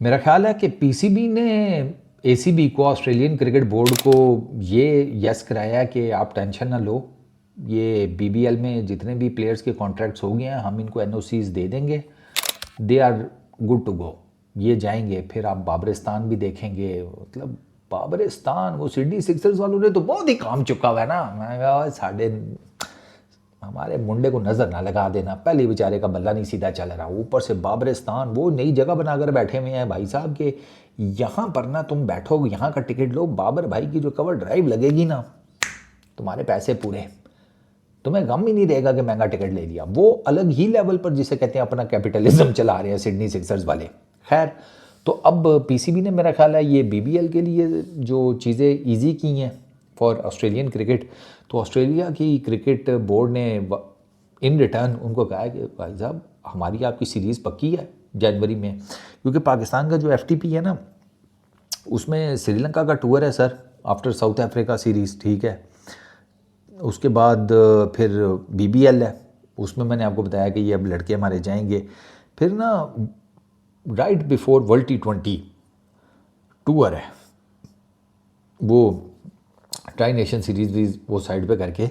मेरा ख्याल है कि पीसीबी ने एसीबी को, ऑस्ट्रेलियन क्रिकेट बोर्ड को, ये यस कराया कि आप टेंशन ना लो, ये बीबीएल में जितने भी प्लेयर्स के कॉन्ट्रैक्ट्स हो गए हैं हम इनको एनओसीज दे देंगे, they are good to go, ये जाएंगे। फिर आप बाबरिस्तान भी देखेंगे। मतलब बाबरिस्तान, वो सिडनी सिक्सर्स वालों ने तो बहुत ही काम चुका हुआ है ना। मैं कहा साढ़े हमारे मुंडे को नज़र ना लगा देना, पहले बेचारे का बल्ला नहीं सीधा चल रहा, ऊपर से बाबरिस्तान वो नई जगह बनाकर बैठे हुए हैं भाई साहब के। यहाँ पर ना तुम बैठो, यहाँ का टिकट लो, बाबर भाई की जो कवर ड्राइव लगेगी ना, तुम्हारे पैसे पूरे, तुम्हें गम ही नहीं रहेगा कि महंगा टिकट ले लिया। वो अलग ही लेवल पर जिसे कहते हैं अपना कैपिटलिज्म चला रहे हैं सिडनी सिक्सर्स वाले। खैर, तो अब पीसीबी ने मेरा ख्याल है ये बीबीएल के लिए जो चीज़ें इजी की हैं फॉर ऑस्ट्रेलियन क्रिकेट, तो ऑस्ट्रेलिया की क्रिकेट बोर्ड ने इन रिटर्न उनको कहा है कि भाई साहब हमारी आपकी सीरीज़ पक्की है जनवरी में, क्योंकि पाकिस्तान का जो एफटीपी है ना उसमें श्रीलंका का टूर है sir, after south Africa series, ठीक है। उसके बाद फिर बीबीएल है, उसमें मैंने आपको बताया कि ये अब लड़के हमारे जाएंगे। फिर ना right before world T20 tour है, वो ट्राई नेशन सीरीज भी वो साइड पे करके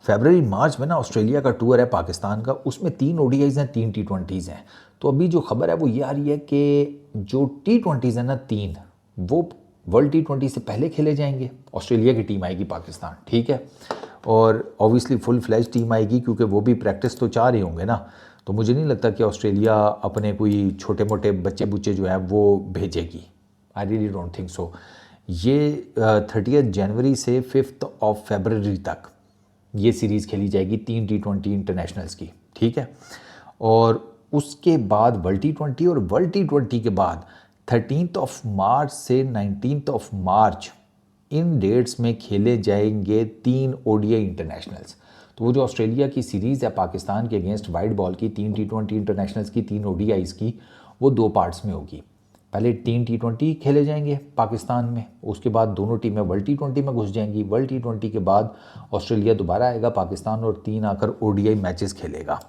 फरवरी मार्च में ना ऑस्ट्रेलिया का टूर है पाकिस्तान का, उसमें 3 ओडीआईज हैं, 3 T20s हैं। तो अभी जो खबर है वो ये आ रही है कि जो T20s हैं ना 3, वो वर्ल्ड T20 से पहले खेले जाएंगे। ऑस्ट्रेलिया की टीम आएगी पाकिस्तान, ठीक है, और ऑब्वियसली फुल फ्लैज टीम आएगी क्योंकि वो भी प्रैक्टिस तो चाह रहे होंगे ना। तो मुझे नहीं लगता कि ऑस्ट्रेलिया अपने कोई छोटे मोटे बच्चे बुच्चे जो है वो भेजेगी, I really don't think so. ये 30 जनवरी से 5 फरवरी तक ये सीरीज़ खेली जाएगी 3 T20 इंटरनेशनल्स की, ठीक है। और उसके बाद वर्ल्ड T20, और वर्ल्ड T20 के बाद 13 मार्च से 19 मार्च इन डेट्स में खेले जाएंगे 3 ओडीआई इंटरनेशनल्स। तो वो जो ऑस्ट्रेलिया की सीरीज़ है पाकिस्तान के अगेंस्ट वाइट बॉल की, 3 T20 इंटरनेशनल्स की, 3 ओडीआईज़ की, वो 2 पार्ट्स में होगी। पहले 3 T20 खेले जाएंगे पाकिस्तान में, उसके बाद दोनों टीमें वर्ल्ड T20 में घुस जाएंगी। वर्ल्ड T20 के बाद ऑस्ट्रेलिया दोबारा आएगा पाकिस्तान और 3 आकर ओडीआई मैचेस खेलेगा।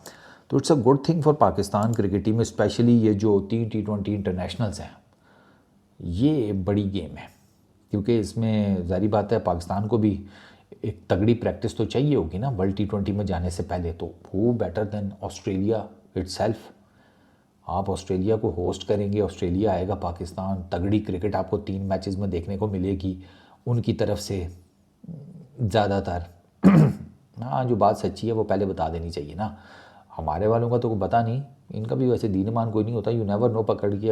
तो it's a good thing for Pakistan cricket team, specially ये जो 3 T20 इंटरनेशनल्स हैं, ये बड़ी गेम है क्योंकि इसमें ज़ाहिर बात है पाकिस्तान को भी एक तगड़ी प्रैक्टिस तो चाहिए होगी ना वर्ल्ड T20 में जाने से पहले। तो वो बेटर देन ऑस्ट्रेलिया इट्सेल्फ। आप ऑस्ट्रेलिया को होस्ट करेंगे, ऑस्ट्रेलिया आएगा पाकिस्तान, तगड़ी क्रिकेट आपको 3 मैचेस में देखने को मिलेगी उनकी तरफ से ज़्यादातर। हाँ, जो बात सच्ची है वो पहले बता देनी चाहिए ना, हमारे वालों का तो कोई पता नहीं, इनका भी वैसे दीन ईमान कोई नहीं होता, यू नेवर नो पकड़ के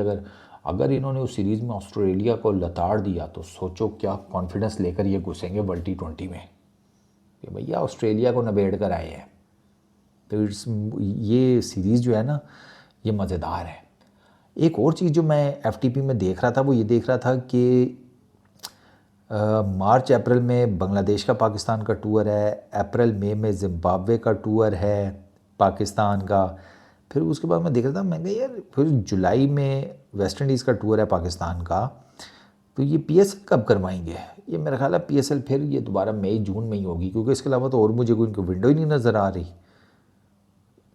अगर इन्होंने उस सीरीज़ में ऑस्ट्रेलिया को लताड़ दिया तो सोचो क्या कॉन्फिडेंस लेकर ये घुसेंगे वर्ल्ड T20 में कि भैया ऑस्ट्रेलिया को नबेड़ कर आए हैं। तो ये सीरीज़ जो है ना ये मज़ेदार है। एक और चीज़ जो मैं एफटीपी में देख रहा था वो ये देख रहा था कि मार्च अप्रैल में बांग्लादेश का पाकिस्तान का टूर है, अप्रैल मई में जिम्बाब्वे का टूर है पाकिस्तान का। फिर उसके बाद मैं देख रहा था, मैं कहा यार फिर जुलाई में वेस्ट इंडीज़ का टूर है पाकिस्तान का, तो ये पीएसएल कब करवाएंगे? ये मेरा ख्याल है पीएसएल फिर ये दोबारा मई जून में ही होगी, क्योंकि इसके अलावा तो और मुझे कोई इनकी विंडो ही नहीं नज़र आ रही।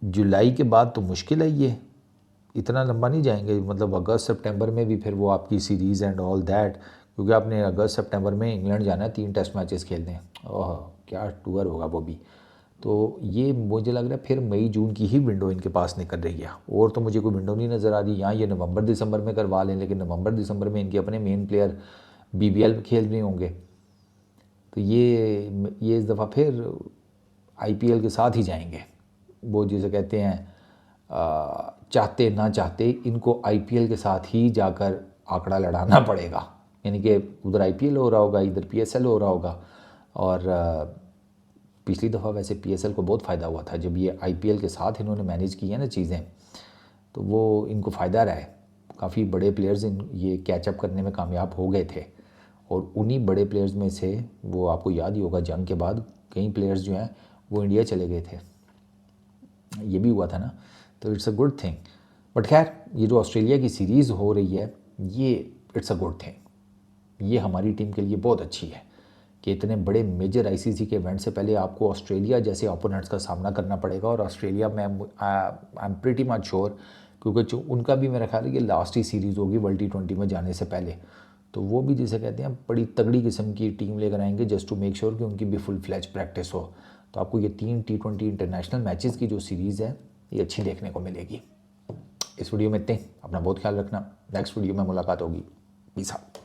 जुलाई के बाद तो मुश्किल है, ये इतना लंबा नहीं जाएंगे, मतलब अगस्त सितंबर में भी फिर वो आपकी सीरीज़ एंड ऑल दैट, क्योंकि आपने अगस्त सितंबर में इंग्लैंड जाना है 3 टेस्ट मैचेस खेलने, ओह क्या टूर होगा वो भी। तो ये मुझे लग रहा है फिर मई जून की ही विंडो इनके पास निकल रही है, और तो मुझे कोई विंडो नहीं नज़र आ रही। यहाँ ये नवंबर दिसंबर में करवा लें, लेकिन नवंबर दिसंबर में इनके अपने मेन प्लेयर बीबीएल में खेल रहे होंगे, तो ये इस दफ़ा फिर आईपीएल के साथ ही जाएंगे। वो जिसे कहते हैं चाहते ना चाहते इनको आईपीएल के साथ ही जाकर आंकड़ा लड़ाना पड़ेगा, यानी कि उधर आईपीएल हो रहा होगा, इधर पीएसएल हो रहा होगा। और पिछली दफ़ा वैसे पीएसएल को बहुत फ़ायदा हुआ था जब ये आईपीएल के साथ इन्होंने मैनेज की है ना चीज़ें, तो वो इनको फ़ायदा रहा है। काफ़ी बड़े प्लेयर्स ये कैचअप करने में कामयाब हो गए थे, और उन्हीं बड़े प्लेयर्स में से वो आपको याद ही होगा जंग के बाद कई प्लेयर्स जो हैं वो इंडिया चले गए थे, ये भी हुआ था ना। तो it's a good thing. But खैर ये जो ऑस्ट्रेलिया की सीरीज़ हो रही है ये इट्स अ गुड थिंग, ये हमारी टीम के लिए बहुत अच्छी है कि इतने बड़े मेजर आईसीसी के इवेंट से पहले आपको ऑस्ट्रेलिया जैसे ओपोनेंट्स का सामना करना पड़ेगा। और ऑस्ट्रेलिया में I am pretty much sure क्योंकि उनका भी मेरा ख्याल है कि लास्ट ही सीरीज़ होगी वर्ल्ड T20 में जाने से पहले। तो वो भी जिसे कहते हैं बड़ी तगड़ी किस्म की टीम लेकर आएंगे जस्ट टू मेक श्योर कि उनकी भी फुल फ्लैज प्रैक्टिस हो। तो आपको ये 3 T20 इंटरनेशनल मैचेस की जो सीरीज़ है ये अच्छी देखने को मिलेगी। इस वीडियो में इतने, अपना बहुत ख्याल रखना। नेक्स्ट वीडियो में मुलाकात होगी। Peace out.